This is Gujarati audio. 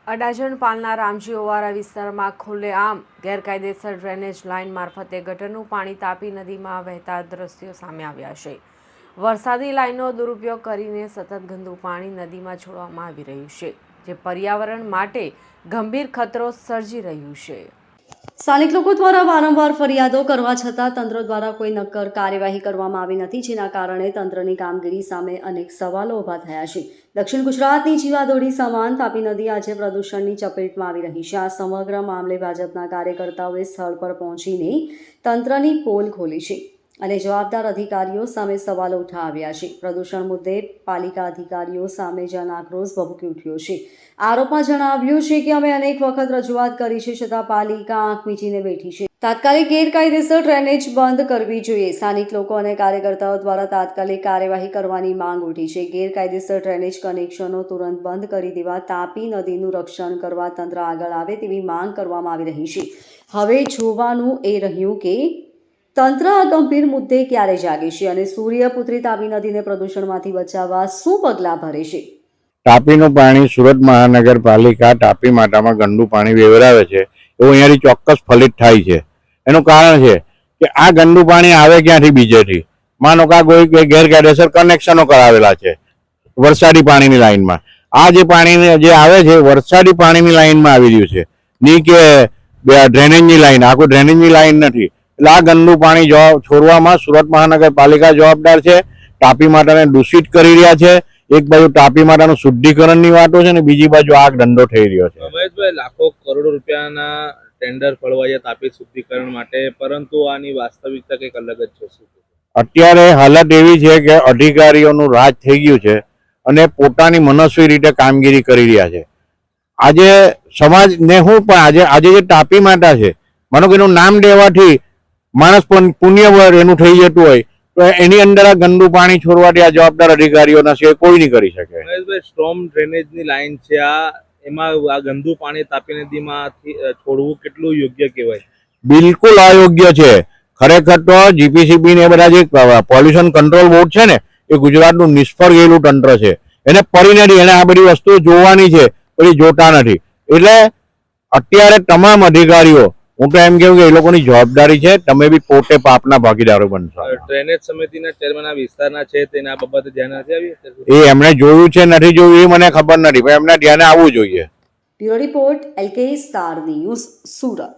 અડાજણ પાલના રામજી ઓવારા વિસ્તારમાં ખુલ્લેઆમ ગેરકાયદેસર ડ્રેનેજ લાઇન મારફતે ગટરનું પાણી તાપી નદીમાં વહેતા દ્રશ્યો સામે આવ્યા છે। વરસાદી લાઇનનો દુરુપયોગ કરીને સતત ગંદુ પાણી નદીમાં છોડવામાં આવી રહ્યું છે, જે પર્યાવરણ માટે ગંભીર ખતરો સર્જી રહ્યું છે। સ્થાનિક લોકો દ્વારા વારંવાર ફરિયાદો કરવા છતાં તંત્ર દ્વારા કોઈ નક્કર કાર્યવાહી કરવામાં આવી નથી, જેના કારણે તંત્રની કામગીરી સામે અનેક સવાલો ઊભા થયા છે। દક્ષિણ ગુજરાતની જીવાદોરી સમાન તાપી નદી આજે પ્રદૂષણની ચપેટમાં આવી રહી છે। આ સમગ્ર મામલે ભાજપના કાર્યકર્તાઓએ સ્થળ પર પહોંચીને તંત્રની પોલ ખોલી છે અને જવાબદાર અધિકારીઓ સામે સવાલો ઉઠાવ્યા છે। પ્રદૂષણ મુદ્દે પાલિકા અધિકારીઓ સામે જન આક્રોશ ભભૂકી ઉઠ્યો છે। આરોપમાં જણાવ્યું છે કે અમે અનેક વખત રજૂઆત કરી છે, છતાં પાલિકા આંખ મીચીને બેઠી છે। તાત્કાલિક ગેરકાયદેસર ડ્રેનેજ બંધ કરવી જોઈએ। સ્થાનિક લોકો અને કાર્યકર્તાઓ દ્વારા તાત્કાલિક કાર્યવાહી કરવાની માંગ ઉઠી છે। ગેરકાયદેસર ડ્રેનેજ કનેક્શનો તુરંત બંધ કરી દેવા, તાપી નદીનું રક્ષણ કરવા તંત્ર આગળ આવે તેવી માંગ કરવામાં આવી રહી છે। હવે જોવાનું એ રહ્યું કે તંત્ર આ ગંભીર મુદ્દે ક્યારે જાગે છે અને સૂર્યપુત્રી તાપી નદીને પ્રદૂષણમાંથી બચાવવા શું પગલાં ભરે છે। તાપીનું પાણી સુરત મહાનગરપાલિકા તાપી માટામાં ગંદુ પાણી વેવરાવે છે, એવું અહીંયાથી ચોક્કસ ફલિત થાય છે। એનું કારણ છે કે આ ગંદુ પાણી આવે ક્યાંથી? બીજેથી। માનો કે કોઈ ગેરકાયદેસર કનેક્શનો કરાવેલા છે વરસાદી પાણીની લાઈનમાં। આ જે પાણી જે આવે છે વરસાદી પાણીની લાઈનમાં આવી રહ્યું છે, નહીં કે ડ્રેનેજની લાઈન। આ કોઈ ડ્રેનેજની લાઈન નથી। એટલે આ ગંદુ પાણી છોડવામાં સુરત મહાનગરપાલિકા જવાબદાર છે। તાપી માટાને દૂષિત કરી રહ્યા છે। એક બાજુ તાપી માટાનું શુદ્ધિકરણની વાતો છે ને બીજી બાજુ આગ ધંધો થઈ રહ્યો છે। રમેશભાઈ, લાખો કરોડો રૂપિયાના ટેન્ડર ફળવાયા તાપી શુદ્ધિકરણ માટે, પરંતુ આની વાસ્તવિકતા કંઈક અલગ જ છે। અત્યારે હાલત એવી છે કે અધિકારીઓનું રાજ થઈ ગયું છે અને પોતાની મનસ્વી રીતે કામગીરી કરી રહ્યા છે। આજે સમાજને હું પણ આજે જે તાપી માટા છે, માનો કે એનું નામ દેવાથી માણસ પણ પુણ્યવર એનું થઈ જતું હોય, તો એની અંદર આ ગંદુ પાણી છોડવાથી આ જવાબદાર અધિકારીઓના છે કોઈ નહીં કરી શકે। રમેશભાઈ, સ્ટ્રોમ ડ્રેનેજની લાઈન છે એમાં આ ગંદુ પાણી તાપી નદીમાંથી છોડવું કેટલું યોગ્ય કહેવાય? બિલકુલ અયોગ્ય છે। ખરેખર તો જીપીસીબી ને બધા જે પોલ્યુશન કંટ્રોલ બોર્ડ છે ને, એ ગુજરાતનું નિષ્ફળ ગયેલું તંત્ર છે। એને પરિણતિ એને આ બધી વસ્તુઓ જોવાની છે, પણ જોતા નથી। એટલે અત્યારે તમામ અધિકારીઓ, હું તો એમ કહું કે એ લોકોની જવાબદારી છે, તમે બી પોતે પાપના ભાગીદારો બનશો। ડ્રેનેજ સમિતિના ચેરમેન આ વિસ્તારના છે, તેના બાબતે ધ્યાન નથી આવ્યું? એ એમણે જોયું છે નથી જોયું એ મને ખબર નથી, પણ એમને ધ્યાને આવવું જોઈએ। Bureau report, LK star news, Surat.